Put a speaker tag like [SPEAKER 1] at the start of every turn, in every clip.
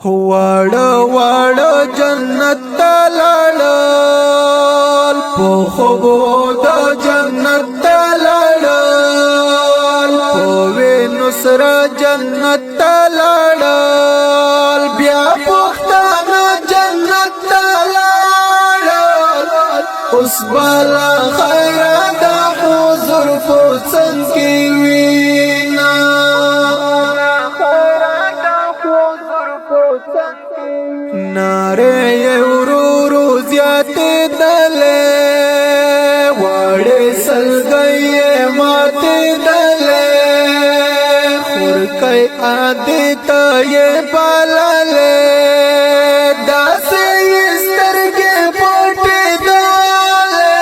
[SPEAKER 1] واړه واړه جنت ته لاړل په خوبو د جنت ته لاړل په وینو سره جنت ته لاړل بیا پښتانه جنت ته لاړل اوس بالا خیره د حضور په څنګ کې وینا ناره ورورو زیاتې دلې وړې سلګۍ ماتې دلې خورکۍ عادت یې پاللې داسې سترګې پټې دلې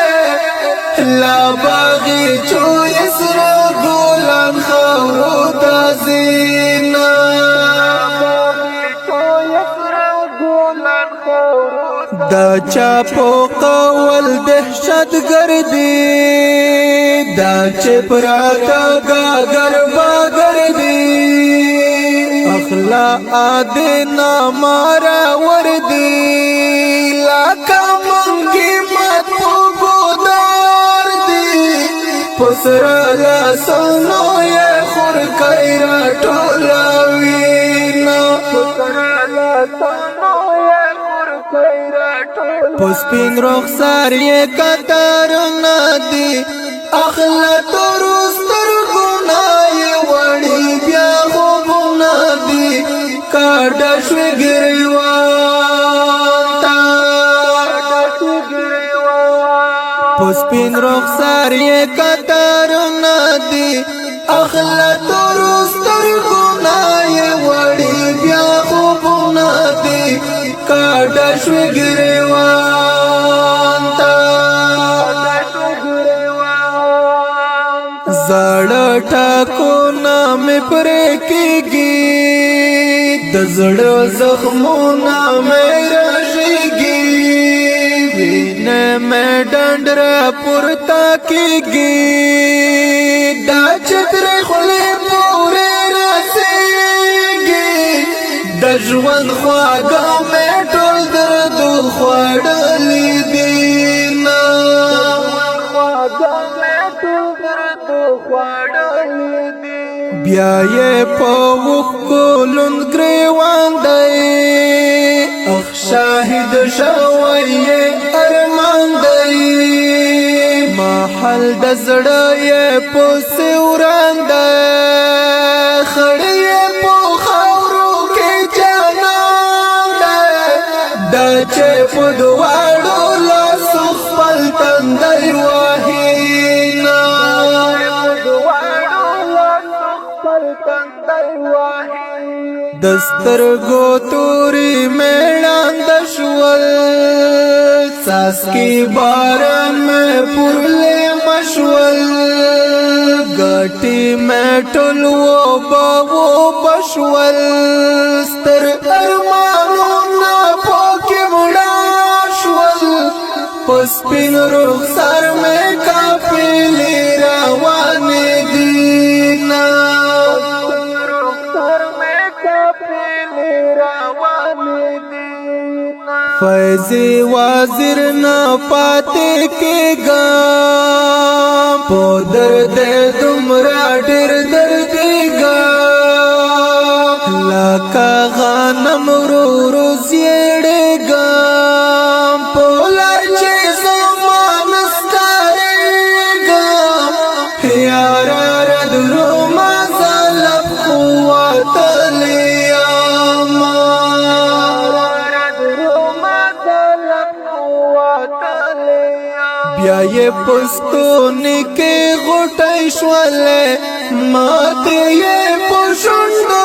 [SPEAKER 1] لا باغي چوي سره ګلان خاورو ته زینا دا چاپو قول دهشت گردی دا چپراتا گاگر باگر دی اخلا آدنا مارا وردی لاکا منگی مت پو گودار دی پسرا لاسنو یہ خورکای را ٹولاوینا پسرا لاسنو پسپین رخسار یہ قطر ندی اخلا ترستر گنای وڑی بیا خوب ندی کاردشوی گریوان تا پسپین رخسار یہ قطر ندی اخلا ترستر گنای وڑی بیا خوب ندی کاردشوی گریوان تا زړه ټاکونه مې پرې کېږي د زړه زخمونه مې رژېږي وینه مې ډنډ راپورته کېږي دا چې ترې خولې پورې رسېږي د ژوند خواږه مې ټول درد خوړلي دينا بیا یې په وکولون گریوان دی اخ شاهد شوی یې ارمان دی محل د زړه یې په سوران دی خړې یې په خاورو کې جانان دی دا چې په دواړو لاسو خپل تندی وهینا دسترگو توری میڑان دشول ساسکی باران میں پرلے مشول گاٹی میں ٹلو باو بشول ستر ارمانو نا پوکی مڑاشول پسپین رخسار میں کافلی روانی دینا فیضی وازر نا پاتے کے گا پو درد دمرا ڈر دردی گا لکا غانم رو روزیڑے گا پولا چیز مانستارے گا یارا رد رو مازالب قوات بیا یہ پستونی کے غٹائی شوالے ماتے یہ پشندو